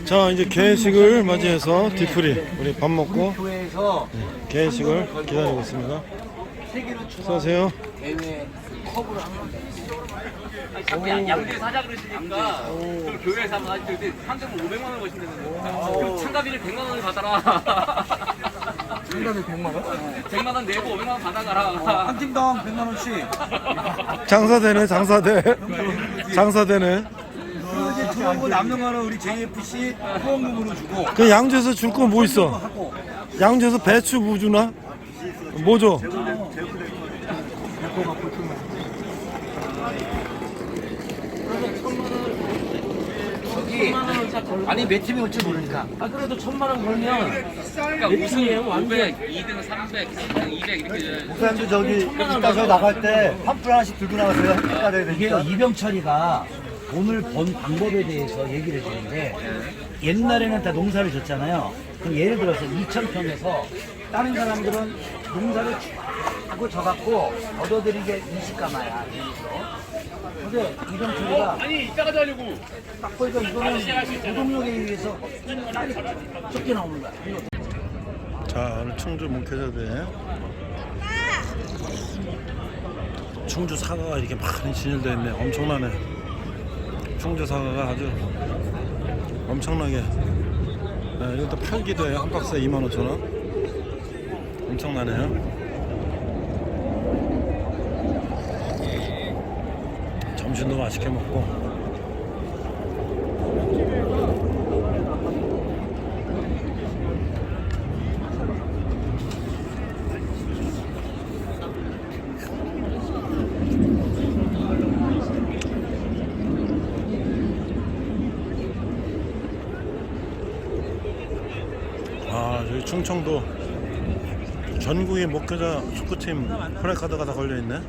자, 이제 개회식을 맞이해서 뒤풀이 우리 밥 먹고 교회에서 개회식을 기다리고 있습니다. 수고하세요. 대회 컵으로 자꾸 양주에서 하자 그러시니까 그 교회에서 한번 하시죠. 근데 상금을 500만 원 거신다는 참가비를 100만 원을 받아라. 상담이 100만 원? 100만 원 내고 500만 원 받아가라. 한 팀당 100만 원씩. 장사되네, 장사돼. 장사되네. 이제 들어온 거 남는 거는 우리 JFC 후원금으로 주고. 그 양주에서 줄 거 뭐 있어? 하고. 양주에서 배추 뭐 주나? 뭐 줘? 저기 아니 몇 팀이 올지 모르니까. 아 그래도 1000만 원 걸면 그러니까 우승 500, 2등 300, 3등 200 이렇게 줘야지. 목사님도 저기 이따 저 나갈 때 팜플 하나씩 들고 나가세요. 헷갈려야 이게 되니까. 이병철이가 돈을 번 방법에 대해서 얘기를 해주는데 옛날에는 다 농사를 졌잖아요. 그럼 예를 들어서 2000평에서 다른 사람들은 농사를 하고 져갖고 얻어들이게 20가마야. 근데 이병철이가 아니 이따가 자려고. 딱 보니까 이거는 노동력에 의해서 딸이 적게 나오는 거야. 자, 오늘 충주 목회자대 충주 사과가 이렇게 많이 진열되어 있네. 엄청나네. 충주 사과가 아주 엄청나게. 네, 이것도 팔기도 해요. 한 박스에 25,000원. 엄청나네요. 점심도 맛있게 먹고. 아, 저기 충청도 전국의 목회자 축구팀 프레카드가 다 걸려있네.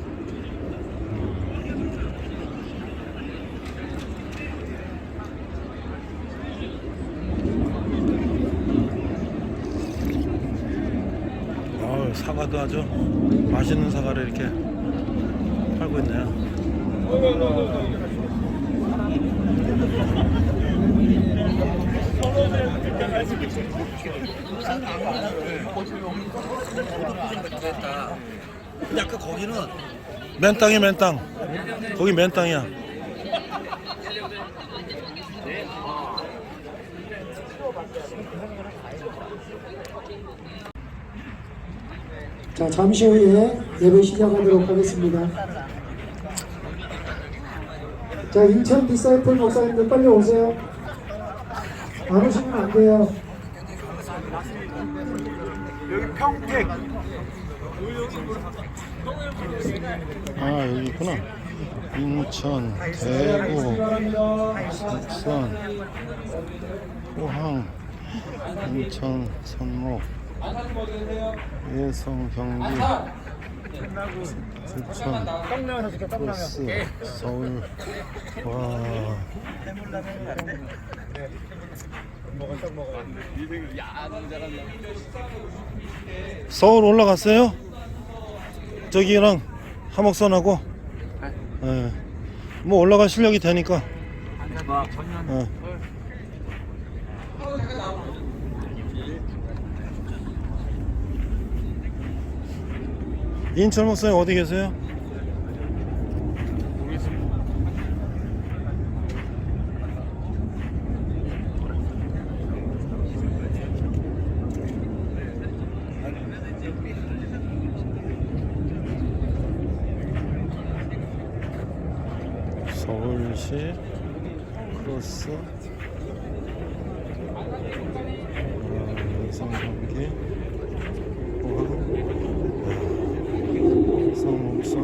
사과도 아주 맛있는 사과를 이렇게 팔고 있네요. 근데 아까 거기는 맨땅이 맨땅. 거기 맨땅이야. 자, 잠시 후에 예배 시작하도록 하겠습니다. 자, 인천 디사이플 목사님들 빨리 오세요. 안 오시면 안 돼요. 여기 평택. 아, 여기 있구나. 인천, 대구, 석산, 포항, 인천, 선목, 예성, 경기, 부천, 버스, 서울. 와. 서울 올라갔어요? 저기랑 하목선하고. 예. 뭐 올라갈 실력이 되니까. 예. 인천 목사님 어디 계세요? 서울시 크로스 예성 경기 포항 성목선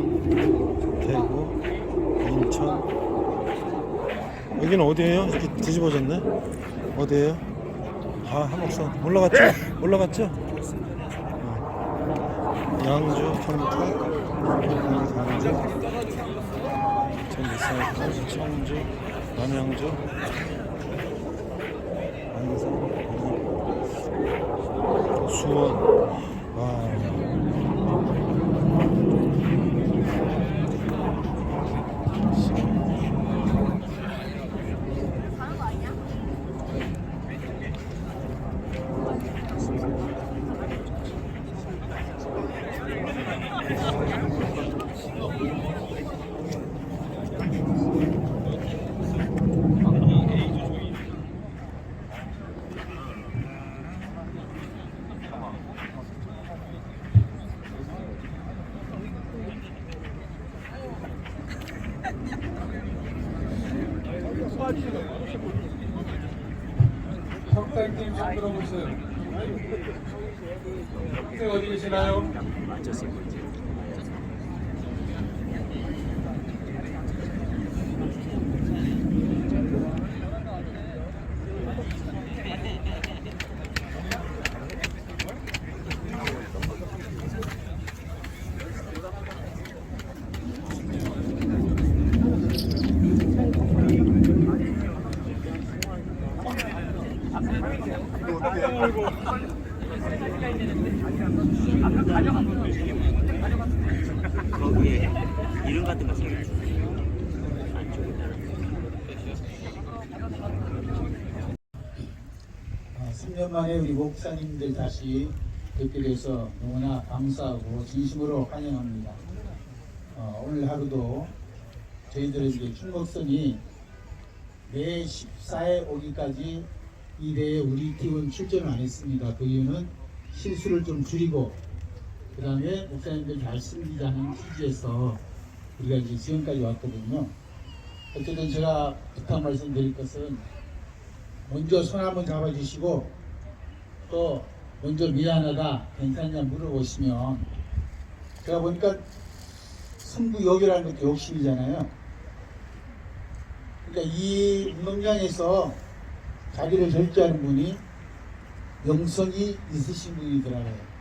대구 인천. 여기는 어디예요? 이렇게 뒤집어졌네. 어디예요? 아, 하목선 올라갔죠? 올라갔죠? 양주 평택 강주 전기사이클 청주 남양주 안성 수원. 와. 석사님 좀 들어보세요. 학생 어디 계시나요? 거기에 이름 같은 거 써요. 아, 3년 만에 우리 목사님들 다시 뵙게 돼서 너무나 감사하고 진심으로 환영합니다. 오늘 하루도 저희들은 이제 충목선이 매 14회 오기까지 이 대회에 우리 팀은 출전을 안 했습니다. 그 이유는 실수를 좀 줄이고 그 다음에 목사님들 잘 숨기자는 취지에서 우리가 이제 지금까지 왔거든요. 어쨌든 제가 부탁 말씀드릴 것은 먼저 손 한번 잡아주시고 또 먼저 미안하다 괜찮냐 물어보시면 제가 보니까 승부욕이라는 것도 욕심이잖아요. 그러니까 이 운동장에서 자기를 절제하는 분이 영성이 있으신 분이더라고요.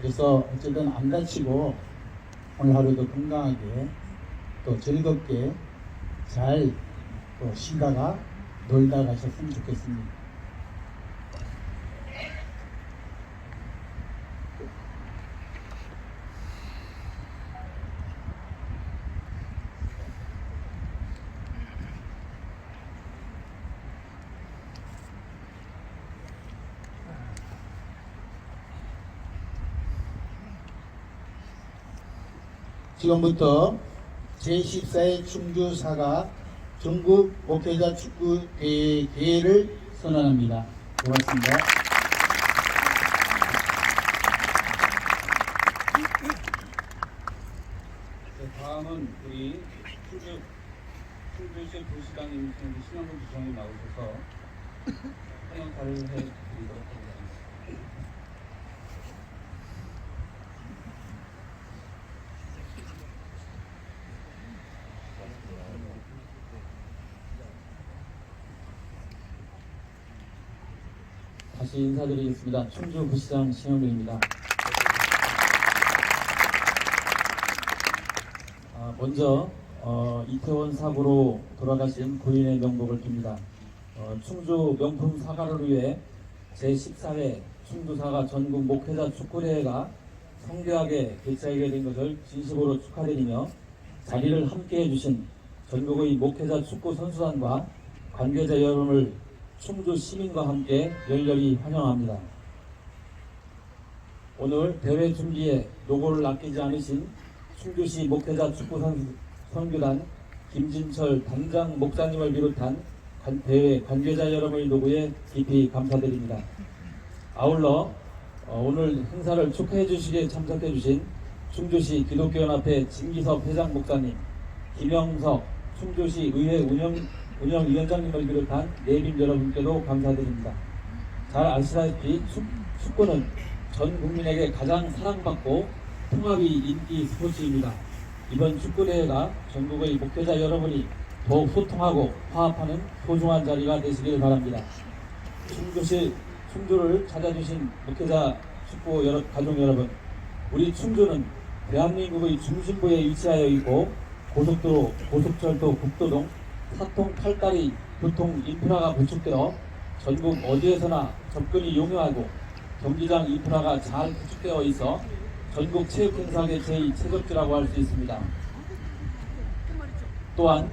그래서 어쨌든 안 다치고 오늘 하루도 건강하게 또 즐겁게 잘 또 쉬다가 놀다 가셨으면 좋겠습니다. 지금부터 제14회 충주사가 전국 목회자 축구 대회 개회를 선언합니다. 고맙습니다. 다음은 우리 충주시 부시장님 신영훈 부시장님 나오셔서 환영사를 해드리도록 하겠습니다. 다시 인사드리겠습니다. 충주 부시장 신영근입니다. 먼저 이태원 사고로 돌아가신 고인의 명복을 빕니다. 충주 명품 사과를 위해 제14회 충주사가 전국 목회자 축구대회가 성대하게 개최하게 된 것을 진심으로 축하드리며 자리를 함께해 주신 전국의 목회자 축구 선수단과 관계자 여러분을 충주 시민과 함께 열렬히 환영합니다. 오늘 대회 준비에 노고를 아끼지 않으신 충주시 목회자 축구 선교단 김진철 단장 목사님을 비롯한 대회 관계자 여러분의 노고에 깊이 감사드립니다. 아울러 오늘 행사를 축하해 주시기에 참석해 주신 충주시 기독교연합회 진기섭 회장 목사님, 김영석 충주시 의회 운영위원장님을 비롯한 내빈 여러분께도 감사드립니다. 잘 아시다시피 축구는 전 국민에게 가장 사랑받고 통합이 인기 스포츠입니다. 이번 축구대회가 전국의 목회자 여러분이 더욱 소통하고 화합하는 소중한 자리가 되시길 바랍니다. 충주를 찾아주신 목회자 축구 가족 여러분, 우리 충주는 대한민국의 중심부에 위치하여 있고 고속도로, 고속철도, 국도 등 사통 8다리 교통 인프라가 구축되어 전국 어디에서나 접근이 용이하고 경기장 인프라가 잘 구축되어 있어 전국 체육행사 개최의 최적지라고 할 수 있습니다. 또한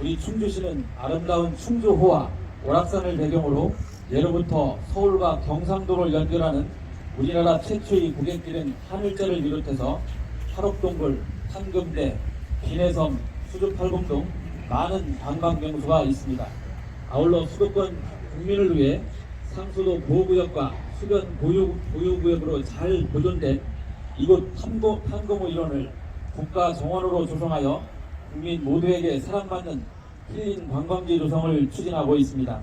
우리 충주시는 아름다운 충주호와 오락산을 배경으로 예로부터 서울과 경상도를 연결하는 우리나라 최초의 국외길인 하늘자를 비롯해서 팔옥동굴, 한금대, 비내섬, 수주팔봉 등 많은 관광명소가 있습니다. 아울러 수도권 국민을 위해 상수도 보호구역과 수변 보유구역으로 잘 보존된 이곳 탐공호 일원을 국가 정원으로 조성하여 국민 모두에게 사랑받는 힐링 관광지 조성을 추진하고 있습니다.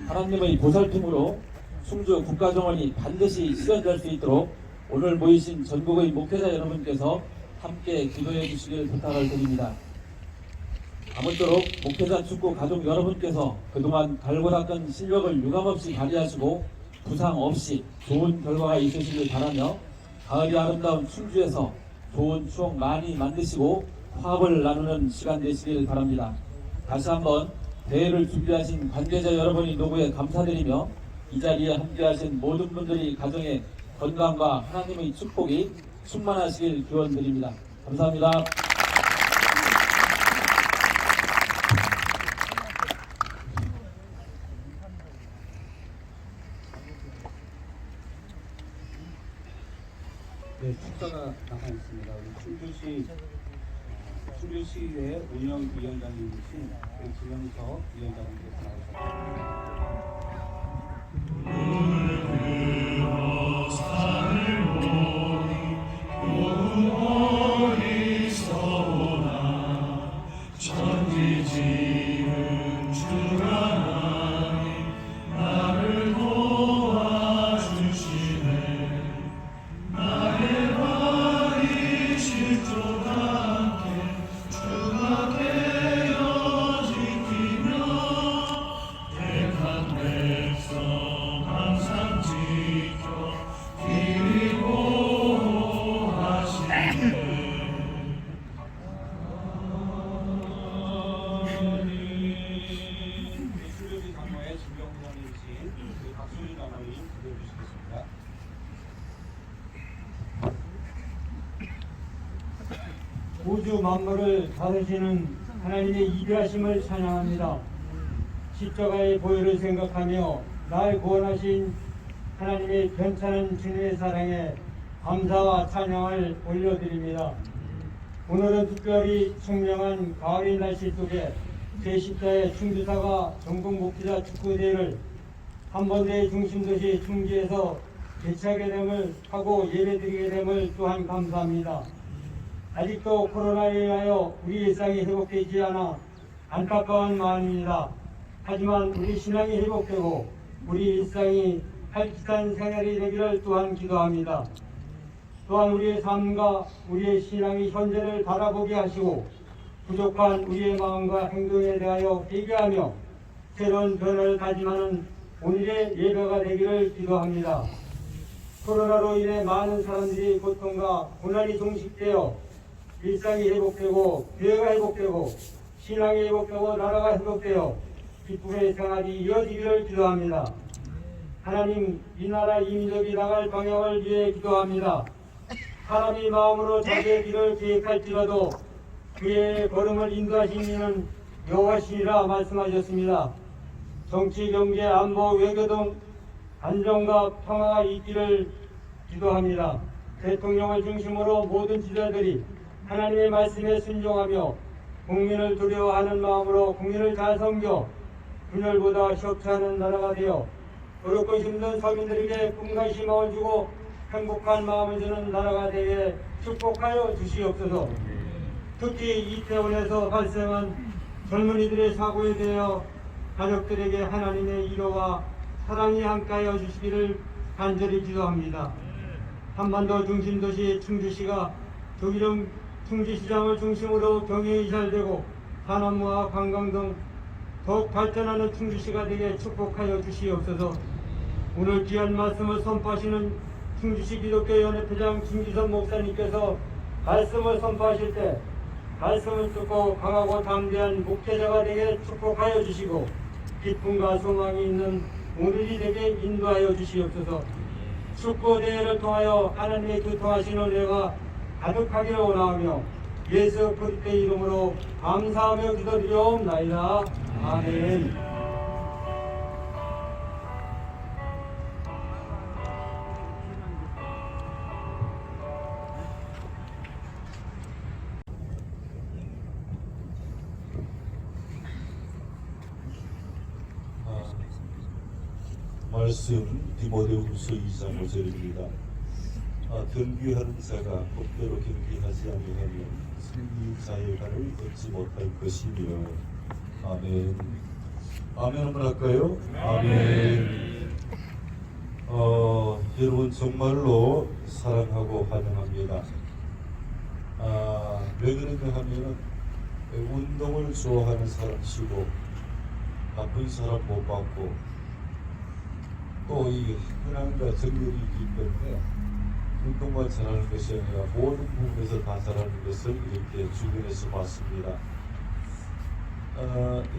하나님의 보살핌으로 충주 국가정원이 반드시 실현될 수 있도록 오늘 모이신 전국의 목회자 여러분께서 함께 기도해 주시길 부탁을 드립니다. 아무쪼록 목회자 축구 가족 여러분께서 그동안 갈고 닦은 실력을 유감없이 발휘하시고 부상 없이 좋은 결과가 있으시길 바라며 가을이 아름다운 충주에서 좋은 추억 많이 만드시고 화합을 나누는 시간 되시길 바랍니다. 다시 한번 대회를 준비하신 관계자 여러분의 노고에 감사드리며 이 자리에 함께하신 모든 분들이 가정의 건강과 하나님의 축복이 충만하시길 기원드립니다. 감사합니다. 네, 축사가 나가 있습니다. 우리 충주시의 운영위원장님이신 김영석 위원장님께서 충주시 장로의 진경부장님이신 박수진 장로님 기도해 주시겠습니다. 우주 만물을 다스리시는 하나님의 이대하심을 찬양합니다. 십자가의 보혈을 생각하며 날 구원하신 하나님의 괜찮은 주님의 사랑에 감사와 찬양을 올려드립니다. 오늘은 특별히 청명한 가을의 날씨 속에 제10자의 충주사가 전국 목회자 축구대회를 한번대의 중심도시 충주에서 개최하게 됨을 하고 예배드리게 됨을 또한 감사합니다. 아직도 코로나에 의하여 우리 일상이 회복되지 않아 안타까운 마음입니다. 하지만 우리 신앙이 회복되고 우리 일상이 활기찬 생활이 되기를 또한 기도합니다. 또한 우리의 삶과 우리의 신앙이 현재를 바라보게 하시고 부족한 우리의 마음과 행동에 대하여 회개하며 새로운 변화를 다짐하는 오늘의 예배가 되기를 기도합니다. 코로나로 인해 많은 사람들이 고통과 고난이 종식되어 일상이 회복되고 교회가 회복되고 신앙이 회복되고 나라가 회복되어 기쁨의 생활이 이어지기를 기도합니다. 하나님, 이 나라 이 민족이 나갈 방향을 위해 기도합니다. 사람이 마음으로 자기의 길을 계획할지라도 그의 걸음을 인도하신 이는 여호와시니라 말씀하셨습니다. 정치, 경제, 안보, 외교 등 안정과 평화가 있기를 기도합니다. 대통령을 중심으로 모든 지도자들이 하나님의 말씀에 순종하며 국민을 두려워하는 마음으로 국민을 잘 섬겨 분열보다 협치하는 나라가 되어 어렵고 힘든 서민들에게 꿈과 희망을 주고 행복한 마음을 주는 나라가 되게 축복하여 주시옵소서. 특히 이태원에서 발생한 젊은이들의 사고에 대하여 가족들에게 하나님의 위로와 사랑이 함께하여 주시기를 간절히 기도합니다. 한반도 중심도시 충주시가 조기령 충주시장을 중심으로 경영이 잘 되고 산업무와 관광 등 더욱 발전하는 충주시가 되게 축복하여 주시옵소서. 오늘 귀한 말씀을 선포하시는 충주시 기독교연합회장 김기선 목사님께서 말씀을 선포하실 때 말씀을 듣고 강하고 담대한 목회자가 되게 축복하여 주시고 기쁨과 소망이 있는 오늘이 되게 인도하여 주시옵소서. 축구대회를 통하여 하나님의 교통하신 은혜가 가득하기를 원하며 예수 그리스도의 이름으로 감사하며 기도드리옵나이다. 아멘. 말씀 디모데후서 2장 5절입니다. 경기하는 자가 법대로 경기하지 아니하면 승리자의 발을 얻지 못할 것이며 아멘. 아멘 한번 할까요? 아멘. 여러분 정말로 사랑하고 환영합니다. 왜 그러냐 하면은 운동을 좋아하는 사람치고 나쁜 사람 못 받고 또 이 흔한과 정렬이 있기 때문에 운동만 잘하는 것이 아니라 모든 부분에서 다 잘하는 것을 이렇게 주변에서 봤습니다.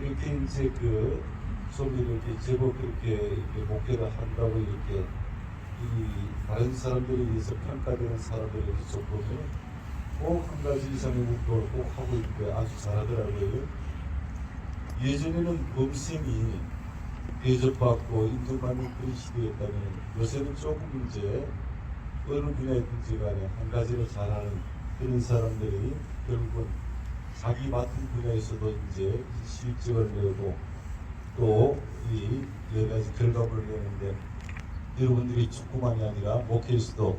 이렇게 이제 좀 이렇게 제법 이렇게 목표를 한다고 이렇게 이 다른 사람들에 의해서 평가되는 사람들을 이렇게 좀 보면 꼭 한 가지 이상의 운동을 꼭 하고 있는데 아주 잘하더라고요. 예전에는 범생이 대접받고 인정받는 그런 시대였다면 요새는 조금 이제 어느 분야든지 간에 한 가지를 잘하는 그런 사람들이 결국은 자기 맡은 분야에서도 이제 실적을 내고 또 이 여러 가지 결과물을 내는데 여러분들이 축구만이 아니라 목회에서도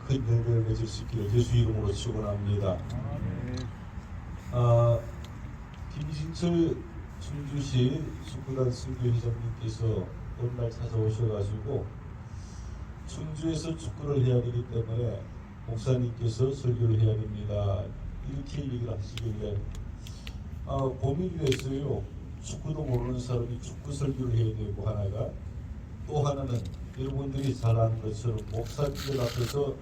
큰 열매를 맺을 수 있기를 예수 이름으로 축원합니다. 김진철 충주시 축구단 선교회장님께서 어느 날 찾아오셔가지고 충주에서 축구를 해야 되기 때문에 목사님께서 설교를 해야 됩니다. 이렇게 얘기를 하시길래 고민이 됐어요. 축구도 모르는 사람이 축구 설교를 해야 되고 하나가 또 하나는 여러분들이 잘 아는 것처럼 목사님들 앞에서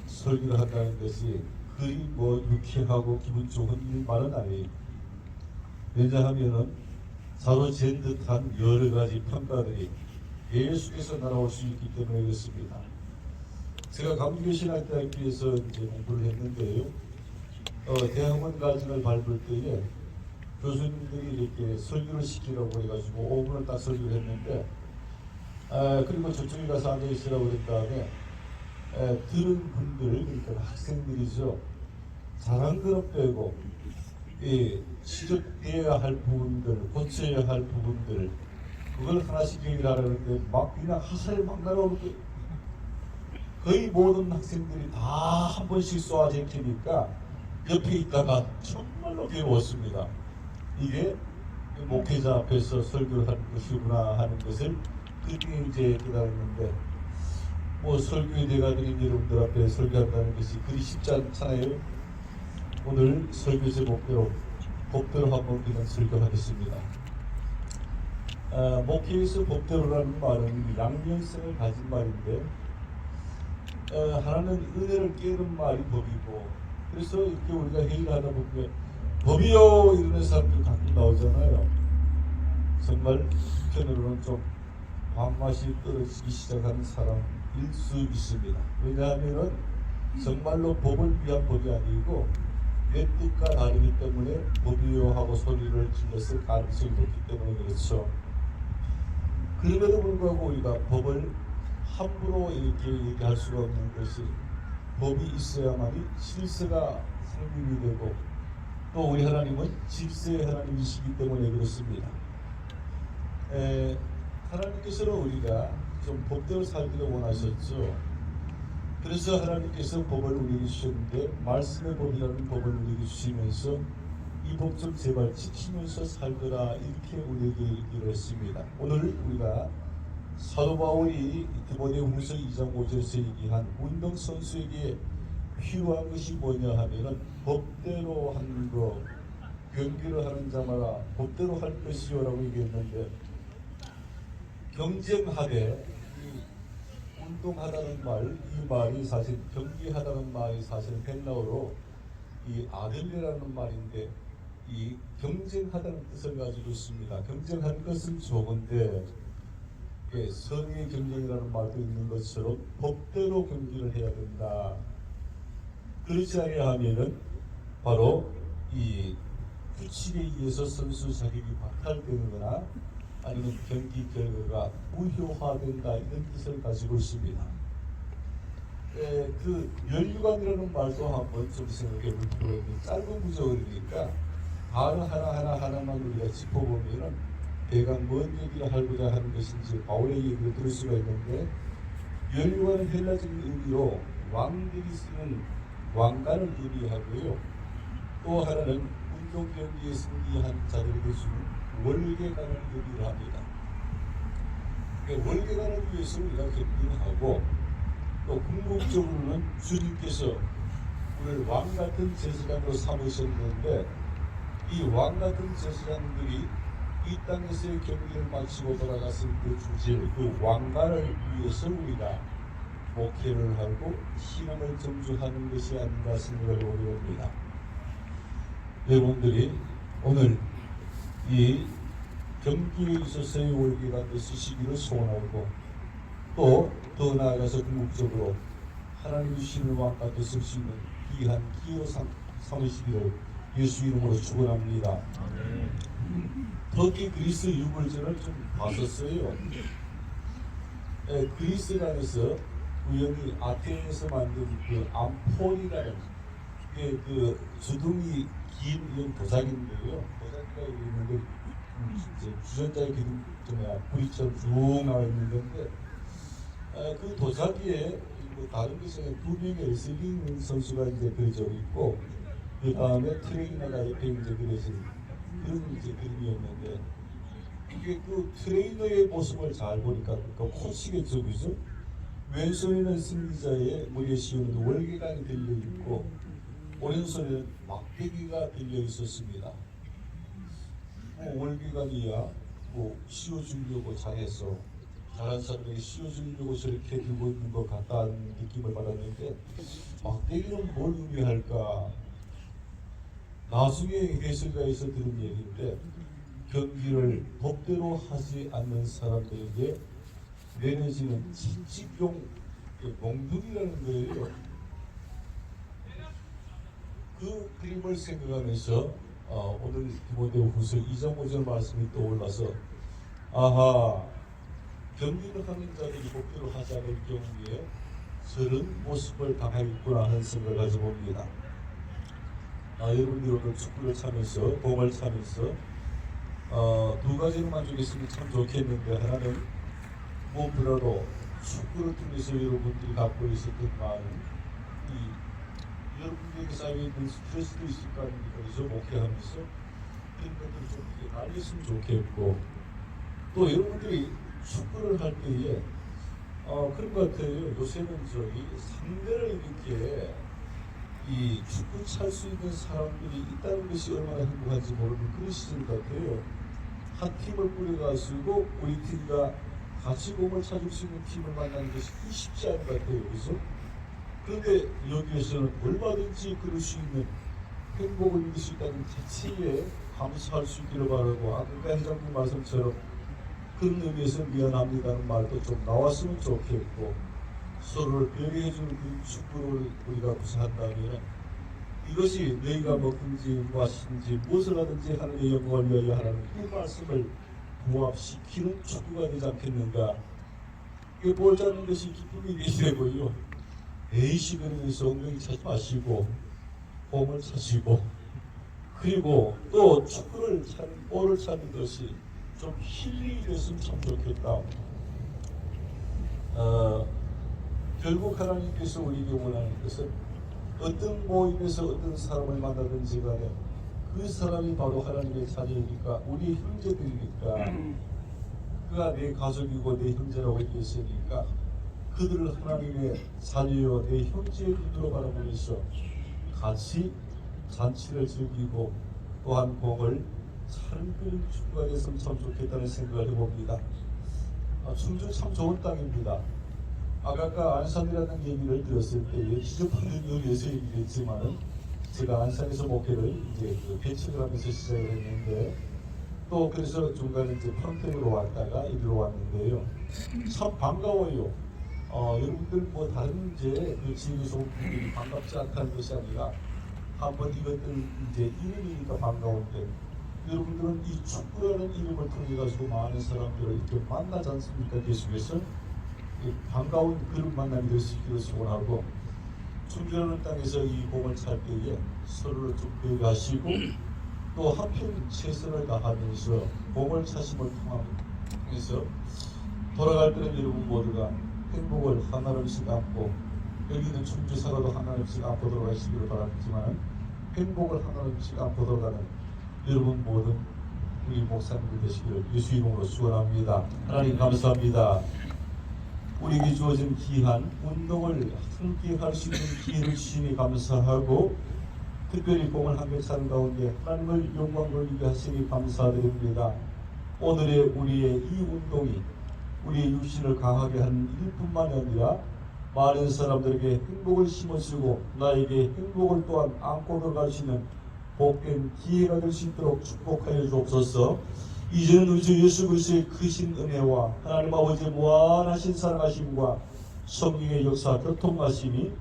설교를 한다는 것이 그리 뭐 유쾌하고 기분 좋은 일만은 아니에요. 왜냐하면은 사로잴 듯한 여러 가지 평가들이 계속해서 날아올 수 있기 때문에 그렇습니다. 제가 감교신학대학교에서 이제 공부를 했는데요. 대학원 과정을 밟을 때에 교수님들이 이렇게 설교를 시키라고 해가지고 5분을 딱 설교를 했는데 그리고 저쪽에 가서 앉아있으라고 그런 다음에 들은 분들, 그러니까 학생들이죠. 잘한 거는 빼고 지적되어야 할 부분들, 고쳐야 할 부분들 그걸 하나씩 얘기를 하려는데 막 그냥 하사를 막 날아오는데 거의 모든 학생들이 다 한 번씩 쏘아제끼니까 옆에 있다가 정말로 괴로웠습니다. 이게 목회자 앞에서 설교를 하는 것이구나 하는 것을 그때 이제 깨달았는데 뭐 설교의 대가들인 여러분들 앞에 설교한다는 것이 그리 쉽지 않잖아요. 오늘 설교 제목대로 법대로 한번 그냥 설교하겠습니다. 목회에서 법대로라는 말은 양면성을 가진 말인데 하나는 은혜를 깨는 말이 법이고 그래서 이렇게 우리가 회의를 하다 보면 법이요 이러는 사람들 가끔 나오잖아요. 정말 편으로는 좀 밥맛이 떨어지기 시작하는 사람일 수 있습니다. 왜냐하면 정말로 법을 위한 법이 아니고 내 뜻과 다르기 때문에 법이요 하고 소리를 질렀을 가능성이 높기 때문에 그렇죠. 그럼에도 불구하고 우리가 법을 함부로 이렇게 얘기할 수가 없는 것이 법이 있어야만이 질서가 성립이 되고 또 우리 하나님은 질서의 하나님이시기 때문에 그렇습니다. 하나님께서는 우리가 좀 법대로 살기를 원하셨죠. 그래서 하나님께서 법을 우리에게 주셨는데 말씀의 법이라는 법을 우리에게 주시면서 이 법 좀 제발 지키면서 살더라 이렇게 우리에게 얘기를 했습니다. 오늘 우리가 사도 바울이 디모데후서 2장 5절에서 얘기한 운동선수에게 필요한 것이 뭐냐 하면은 법대로 하는 것, 경기를 하는 자마다 법대로 할 것이요라고 얘기했는데 경쟁하되 운동하다는 말, 이 말이 사실 경기하다는 말이 사실 헬라어로 이 아델레라는 말인데 이 경쟁하다는 뜻을 가지고 있습니다. 경쟁하는 것은 좋은데 선의 경쟁이라는 말도 있는 것처럼 법대로 경기를 해야 된다. 그렇지 아니하면은 바로 이 규칙에 의해서 선수 자격이 박탈되는거나 아니면 경기 결과가 무효화된다 이런 뜻을 가지고 있습니다. 그 연류관이라는 말도 한번 좀 생각해 볼 필요가 있는데 짧은 구절이니까 단어 하나만 우리가 짚어보면은 대강 뭔 얘기를 하고자 하는 것인지 바울의 얘기를 들을 수가 있는데 연류관은 헬라적인 의미로 왕들이 쓰는 왕관을 의미하고요. 또 하나는 운동 경기에 승리한 자들에게 주는 월계관을 의미를 합니다. 그러니까 월계관을 위해서 우리가 경기를 하고 또 궁극적으로는 주님께서 우리를 왕 같은 제사장으로 삼으셨는데 이 왕 같은 제사장들이 이 땅에서의 경기를 마치고 돌아갔을 그 주제를 그 왕관을 위해서 우리가 목회를 하고 신앙을 전주하는 것이 아닌가 생각을 해봅니다. 여러분들이 오늘 이 경기에 있어서의 월계관을 쓰시기를 소원하고 또 더 나아가서 궁극적으로 하나님 주시는 왕같이 쓸 수 있는 귀한 기호 삼으시기를 예수 이름으로 축원합니다. 터키 그리스 유물전을 좀 봤었어요. 그리스란에서 우연히 아테네에서 만든 그 암포리라는 그 주둥이 긴 이런 도자기인데요. 도자기가 있는데 주전자의 기둥 불이처럼 쭉 나와 있는 건데 그 도자기에 뭐 다른 것은 두 명의 레슬링 선수가 이제 그려져 있고 그 다음에 트레이너가 옆에 이제 그려진 그런 이제 그림이었는데 이게 그 트레이너의 모습을 잘 보니까 그 코치겠죠, 그죠? 왼손에는 승리자의 머리에 씌우는 월계관이 들려 있고 오른손에는 막대기가 들려 있었습니다. 월계관이야 뭐 씌워주려고 잘해서 잘한 사람에게 씌워주려고 저렇게 들고 있는 것 같다는 느낌을 받았는데 막대기는 뭘 의미할까? 나중에 해설가에서 들은 얘기인데 경기를 법대로 하지 않는 사람들에게 내려지는 진직용 몽둥이라는 거예요. 그 그림을 생각하면서 오늘 디모데후서 2장 5절 말씀이 떠올라서 아하, 경기를 하는 자들이 법대로 하지 않을 경우에 저런 모습을 당하겠구나 하는 생각을 가져봅니다. 여러분들이 오늘 축구를 차면서 공을 차면서 두 가지를 만족했으면 참 좋겠는데 하나는 무엇보다도 축구를 통해서 여러분들이 갖고 있었던 마음 여러분들에게 쌓여있는 스트레스도 있을 거 아닙니까? 그래서 목회하면서 그런 것들을 좀 알렸으면 좋겠고 또 여러분들이 축구를 할 때에 그런 것 같아요. 요새는 저기 상대를 이렇게 이 축구 찰 수 있는 사람들이 있다는 것이 얼마나 행복한지 모르는 그런 시절 같아요. 한 팀을 꾸려가지고 우리 팀과 같이 공을 찾을 수 있는 팀을 만나는 것이 쉽지 않은 것 같아요. 그래서 그런데 여기에서는 얼마든지 그럴 수 있는 행복을 누릴 수 있다는 자체에 감사할 수 있기를 바라고 아까 회장님 말씀처럼 그런 의미에서 미안합니다는 말도 좀 나왔으면 좋겠고 서로를 배려해주는 그 축구를 우리가 구사한다면 이것이 너희가 먹든지 마시든지 무엇을 하든지 하나님의 영광을 위하여 하라는 그 말씀을 부합시키는 축구가 되지 않겠는가. 이 볼 잡는 것이 기쁨이 되고요. A시그널에서 엉덩이 차지 마시고 공을 차시고 그리고 또 축구를 차는 볼을 차는 것이 좀 힐링이 됐으면 참 좋겠다. 결국 하나님께서 우리에게 원하는 것은 어떤 모임에서 어떤 사람을 만나든지 간에 그 사람이 바로 하나님의 자녀이니까 우리의 형제들이니까 그가 내 가족이고 내 형제라고 얘기했으니까 그들을 하나님의 자녀여 내 형제의 눈으로 바라보면서 같이 잔치를 즐기고 또한 공을 차는 그런 축구가 됐으면 참 좋겠다는 생각을 해봅니다. 충주 참 좋은 땅입니다. 아까 안산이라는 얘기를 들었을 때 지저분한 의미에서 얘기했지만은 제가 안산에서 목회를 이제 배척을 하면서 시작을 했는데 또 그래서 중간에 이제 평택으로 왔다가 이리로 왔는데요. 참 반가워요. 여러분들 뭐 다른 이제 그 지역에서 온 분들이 반갑지 않다는 것이 아니라 한번 이것들 이제 이름이니까 반가운데 여러분들은 이 축구라는 이름을 통해 가지고 많은 사람들을 이렇게 만나지 않습니까? 계속해서 반가운 그런 만남이 될 수 있기를 소원하고 충주라는 땅에서 이 공을 찰 때에 서로를 좀 배려하시고 또 한편 최선을 다하면서 공을 차심을 통해서 돌아갈 때는 여러분 모두가 행복을 하나씩 안고 여기는 충주 사과도 하나씩 안고 돌아가시기를 바라지만 행복을 하나씩 안고 돌아가는 여러분 모든 우리 목사님들 되시기를 예수 이름으로 축원합니다. 하나님 감사합니다. 우리에게 주어진 귀한 운동을 함께 할 수 있는 기회를 주시니 감사하고 특별히 공을 함께 사는 가운데 하나님을 영광 돌리게 하시니 감사드립니다. 오늘의 우리의 이 운동이 우리의 육신을 강하게 하는 일뿐만 아니라 많은 사람들에게 행복을 심어주고 나에게 행복을 또한 안고 들어갈 수 있는 복된 기회가 될 수 있도록 축복하여 주옵소서. 이제는 우리 주 예수 그리스도의 크신 은혜와 하나님 아버지의 무한하신 사랑하심과 성령의 역사 교통하심이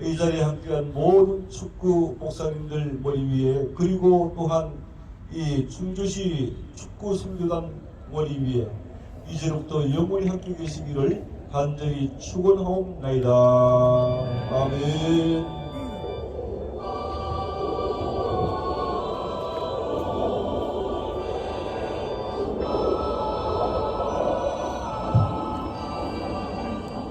이 자리에 함께한 모든 축구 목사님들 머리 위에 그리고 또한 이 충주시 축구 선교단 머리 위에 이제로부터 영원히 함께 계시기를 간절히 축원하옵나이다. 아멘.